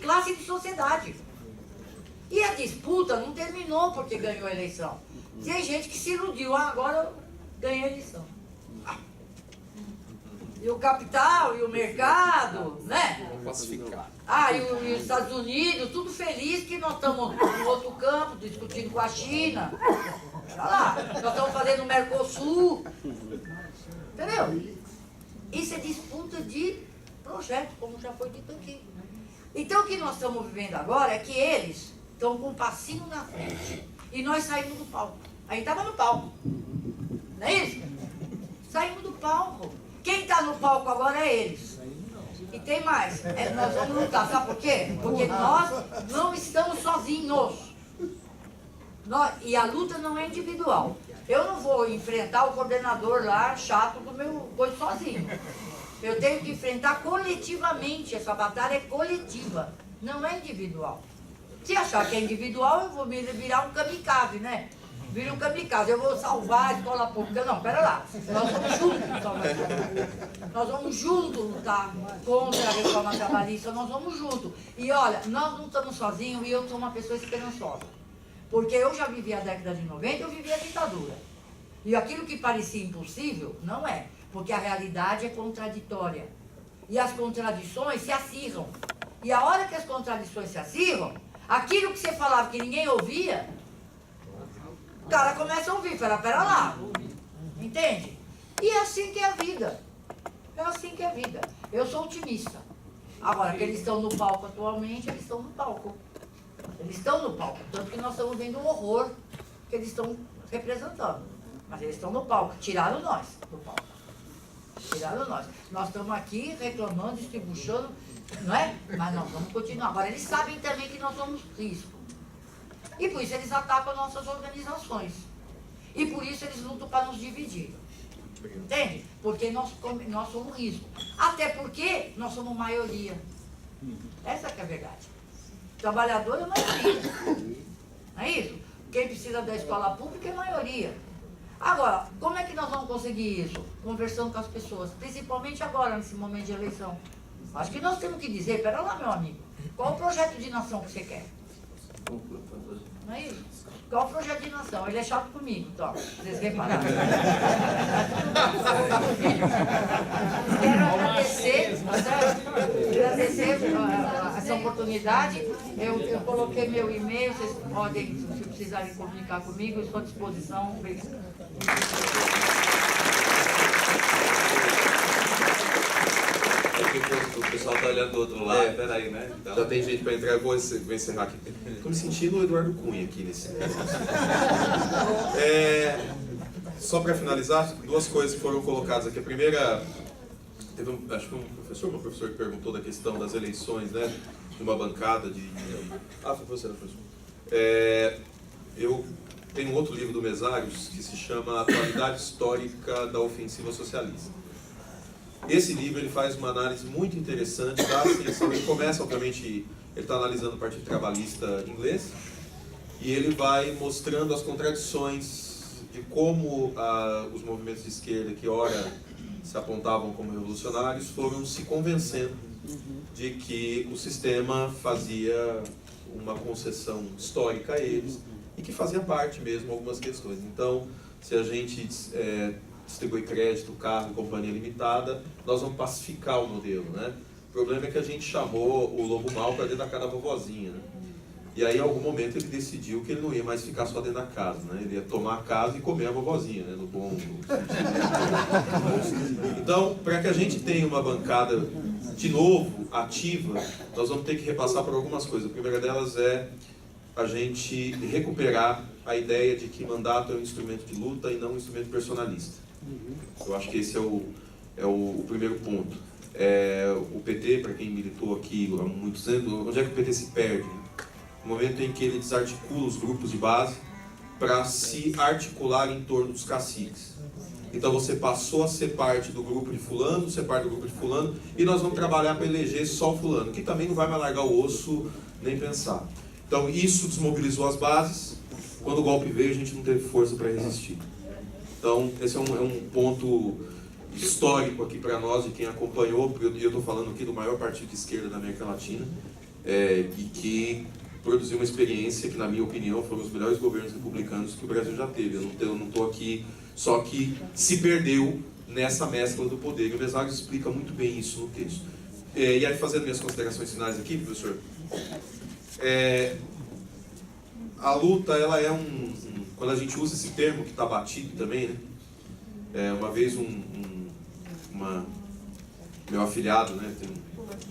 classe e de sociedade. E a disputa não terminou porque ganhou a eleição. Tem gente que se iludiu, agora eu ganhei a eleição. E o capital, e o mercado, né? Pacificar. E os Estados Unidos, tudo feliz que nós estamos no outro campo, discutindo com a China. Olha lá, nós estamos fazendo o Mercosul. Entendeu? Isso é disputa de projeto, como já foi dito aqui. Então o que nós estamos vivendo agora é que eles estão com um passinho na frente. E nós saímos do palco. Aí estava no palco. Não é isso? Saímos do palco. Quem está no palco agora é eles. E tem mais. Nós vamos lutar. Sabe por quê? Porque nós não estamos sozinhos. E a luta não é individual. Eu não vou enfrentar o coordenador lá, chato do meu coisa sozinho. Eu tenho que enfrentar coletivamente. Essa batalha é coletiva. Não é individual. Se achar que é individual, eu vou virar um kamikaze, né? Vira um kamikaze, eu vou salvar a escola pública. Não, pera lá. Nós vamos juntos salvar a escola pública. Nós vamos juntos lutar contra a reforma trabalhista. Nós vamos juntos. E olha, nós não estamos sozinhos e eu sou uma pessoa esperançosa. Porque eu já vivi a década de 90, eu vivi a ditadura. E aquilo que parecia impossível, não é. Porque a realidade é contraditória. E as contradições se acirram. E a hora que as contradições se acirram, aquilo que você falava que ninguém ouvia, o cara começa a ouvir, pera lá. Entende? E é assim que é a vida. É assim que é a vida. Eu sou otimista. Agora, que eles estão no palco atualmente, eles estão no palco. Eles estão no palco. Tanto que nós estamos vendo o horror que eles estão representando. Mas eles estão no palco. Tiraram nós do palco. Tiraram nós. Nós estamos aqui reclamando, distribuindo, não é? Mas nós vamos continuar. Agora, eles sabem também que nós somos risco. E por isso eles atacam nossas organizações. E por isso eles lutam para nos dividir. Entende? Porque nós somos risco. Até porque nós somos maioria. Essa que é a verdade. Trabalhador é maioria. Não é isso? Quem precisa da escola pública é maioria. Agora, como é que nós vamos conseguir isso? Conversando com as pessoas. Principalmente agora, nesse momento de eleição. Acho que nós temos que dizer, pera lá, meu amigo, qual o projeto de nação que você quer? Não é isso? Qual o projeto de nação? Ele é chato comigo, então, vocês repararam. Quero agradecer essa oportunidade. Eu coloquei meu e-mail, vocês podem, se precisarem comunicar comigo, eu estou à disposição. Obrigada. O pessoal tá olhando do outro lado, peraí, né? Então... Já tem gente para entrar, eu vou encerrar aqui. Estou me sentindo o Eduardo Cunha aqui nesse só para finalizar, duas coisas que foram colocadas aqui. A primeira, acho que uma professora que perguntou da questão das eleições, né? De uma bancada de... foi você, professor. Eu tenho um outro livro do Mesários que se chama Atualidade Histórica da Ofensiva Socialista. Esse livro ele faz uma análise muito interessante da ascensão. Ele começa, obviamente, ele está analisando o Partido Trabalhista inglês e ele vai mostrando as contradições de como os movimentos de esquerda, que ora se apontavam como revolucionários, foram se convencendo de que o sistema fazia uma concessão histórica a eles e que fazia parte mesmo algumas questões. Então, se a gente distribui crédito, carro, companhia limitada, nós vamos pacificar o modelo, né? O problema é que a gente chamou o lobo mau para dentro da casa da vovozinha, né? E aí, em algum momento, ele decidiu que ele não ia mais ficar só dentro da casa, né? Ele ia tomar a casa e comer a vovozinha, né? No bom sentido. Então, para que a gente tenha uma bancada, de novo, ativa, nós vamos ter que repassar por algumas coisas. A primeira delas é a gente recuperar a ideia de que mandato é um instrumento de luta e não um instrumento personalista. Eu acho que esse é o primeiro ponto. O PT, para quem militou aqui há muitos anos, onde é que o PT se perde? No momento em que ele desarticula os grupos de base para se articular em torno dos caciques. Então você passou a ser parte do grupo de fulano, ser parte do grupo de fulano, e nós vamos trabalhar para eleger só o fulano, que também não vai mais largar o osso nem pensar. Então isso desmobilizou as bases. Quando o golpe veio, a gente não teve força para resistir. Então esse é um ponto histórico aqui para nós, de quem acompanhou, e eu estou falando aqui do maior partido de esquerda da América Latina. e que produziu uma experiência que, na minha opinião, foram os melhores governos republicanos que o Brasil já teve. Eu não estou aqui, só que se perdeu nessa mescla do poder. E o Meságros explica muito bem isso no texto. E aí, fazendo minhas considerações finais aqui, professor, a luta, ela é quando a gente usa esse termo que está batido também, né? Uma vez meu afilhado, né, tem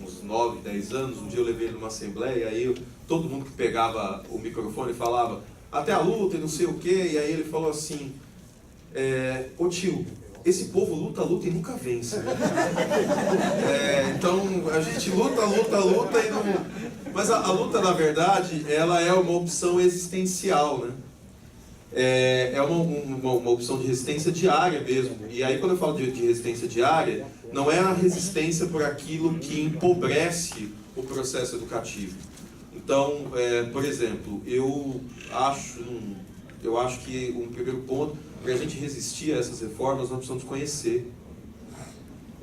uns 9, 10 anos, um dia eu levei ele numa assembleia, e aí todo mundo que pegava o microfone falava até a luta e não sei o quê, e aí ele falou assim, ô tio, esse povo luta e nunca vence, né? Então a gente luta e não... Mas a luta, na verdade, ela é uma opção existencial, né? É uma opção de resistência diária mesmo. E aí, quando eu falo de resistência diária, não é a resistência por aquilo que empobrece o processo educativo. Então, por exemplo, eu acho que um primeiro ponto, para a gente resistir a essas reformas, nós precisamos conhecer.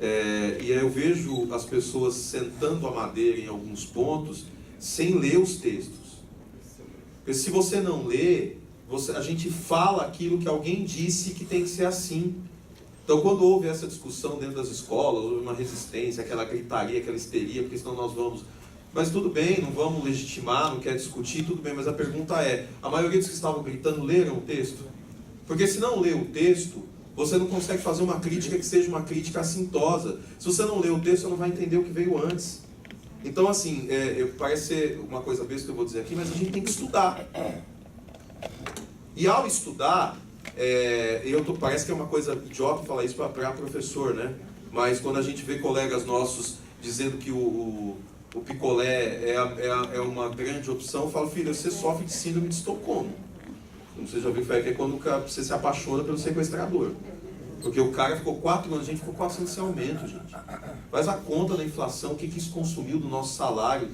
E aí eu vejo as pessoas sentando a madeira em alguns pontos sem ler os textos. Porque se você não lê, a gente fala aquilo que alguém disse que tem que ser assim. Então, quando houve essa discussão dentro das escolas, houve uma resistência, aquela gritaria, aquela histeria, porque senão nós vamos... Mas tudo bem, não vamos legitimar, não quer discutir, tudo bem, mas a pergunta é, a maioria dos que estavam gritando leram o texto? Porque se não lê o texto, você não consegue fazer uma crítica que seja uma crítica assintosa. Se você não lê o texto, você não vai entender o que veio antes. Então, assim, parece ser uma coisa besta que eu vou dizer aqui, mas a gente tem que estudar. E ao estudar, parece que é uma coisa idiota falar isso para professor, né? Mas quando a gente vê colegas nossos dizendo que o picolé é uma grande opção, eu falo, filho, você sofre de síndrome de Estocolmo. Como você já viu, que é quando você se apaixona pelo sequestrador. Porque o cara ficou 4 anos, a gente ficou 4 anos sem aumento, gente. Faz a conta da inflação, o que isso consumiu do nosso salário.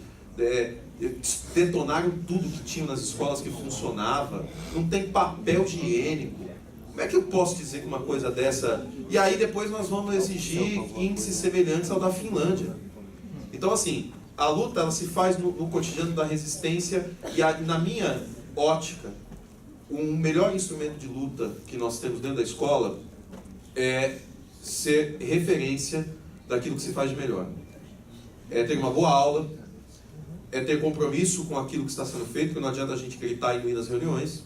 Detonaram tudo que tinha nas escolas que funcionava. Não tem papel higiênico. Como é que eu posso dizer que uma coisa dessa... E aí depois nós vamos exigir índices semelhantes ao da Finlândia. Então, assim, a luta ela se faz no cotidiano da resistência e na minha ótica, o melhor instrumento de luta que nós temos dentro da escola é ser referência daquilo que se faz de melhor. É ter uma boa aula, é ter compromisso com aquilo que está sendo feito, porque não adianta a gente gritar e não ir nas reuniões.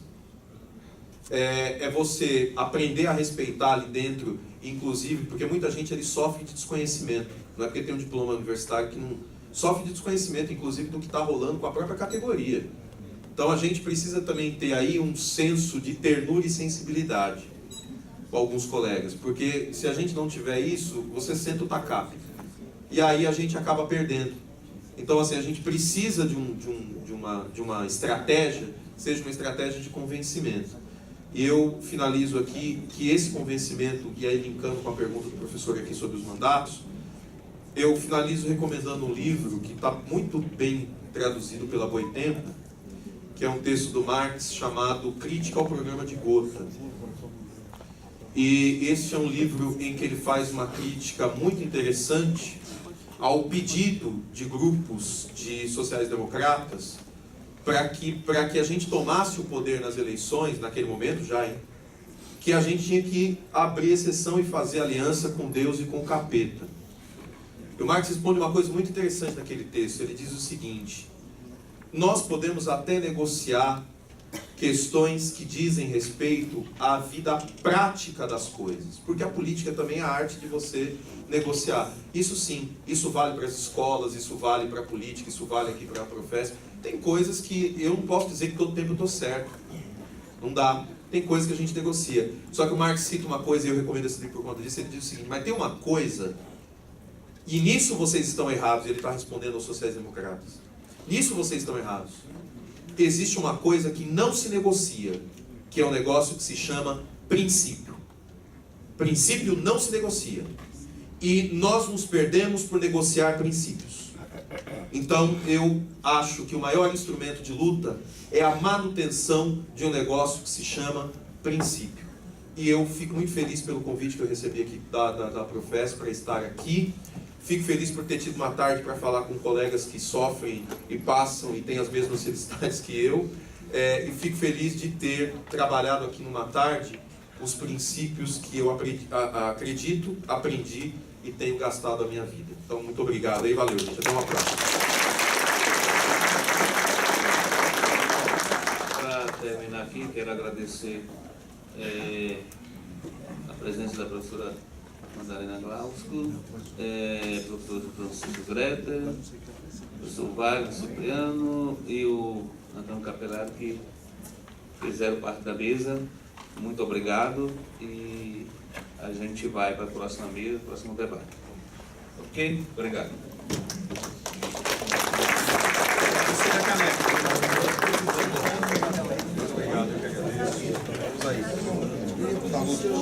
É você aprender a respeitar ali dentro, inclusive, porque muita gente ali sofre de desconhecimento. Não é porque tem um diploma universitário que não... Sofre de desconhecimento, inclusive, do que está rolando com a própria categoria. Então a gente precisa também ter aí um senso de ternura e sensibilidade com alguns colegas, porque se a gente não tiver isso, você senta o tacape. E aí a gente acaba perdendo. Então, assim, a gente precisa de uma estratégia, seja uma estratégia de convencimento. E eu finalizo aqui que esse convencimento, e aí linkando com a pergunta do professor aqui sobre os mandatos, eu finalizo recomendando um livro que está muito bem traduzido pela Boitempo, que é um texto do Marx chamado Crítica ao Programa de Gotha. E esse é um livro em que ele faz uma crítica muito interessante ao pedido de grupos de sociais-democratas para que a gente tomasse o poder nas eleições, naquele momento já, que a gente tinha que abrir exceção e fazer aliança com Deus e com o capeta. E o Marx responde uma coisa muito interessante naquele texto. Ele diz o seguinte: nós podemos até negociar questões que dizem respeito à vida prática das coisas, porque a política também é a arte de você negociar. Isso sim, isso vale para as escolas, isso vale para a política, isso vale aqui para a Profesp. Tem coisas que eu não posso dizer que todo tempo eu estou certo. Não dá. Tem coisas que a gente negocia. Só que o Marx cita uma coisa, e eu recomendo esse livro por conta disso, ele diz o seguinte: mas tem uma coisa, e nisso vocês estão errados, e ele está respondendo aos sociais-democratas. Nisso vocês estão errados. Existe uma coisa que não se negocia, que é um negócio que se chama princípio. Princípio não se negocia. E nós nos perdemos por negociar princípios. Então, eu acho que o maior instrumento de luta é a manutenção de um negócio que se chama princípio. E eu fico muito feliz pelo convite que eu recebi aqui da Profesp para estar aqui. Fico feliz por ter tido uma tarde para falar com colegas que sofrem e passam e têm as mesmas necessidades que eu. E fico feliz de ter trabalhado aqui numa tarde os princípios que eu acredito, aprendi e tenho gastado a minha vida. Então, muito obrigado e valeu, gente. Até uma próxima. Para terminar aqui, quero agradecer a presença da professora Madalena Glauco, professor Francisco Greta, professor Wagner Cipriano e o Antônio Capelari, que fizeram parte da mesa. Muito obrigado e a gente vai para a próxima mesa, próximo debate. Ok? Obrigado. Obrigado, eu que agradeço. Vamos aí.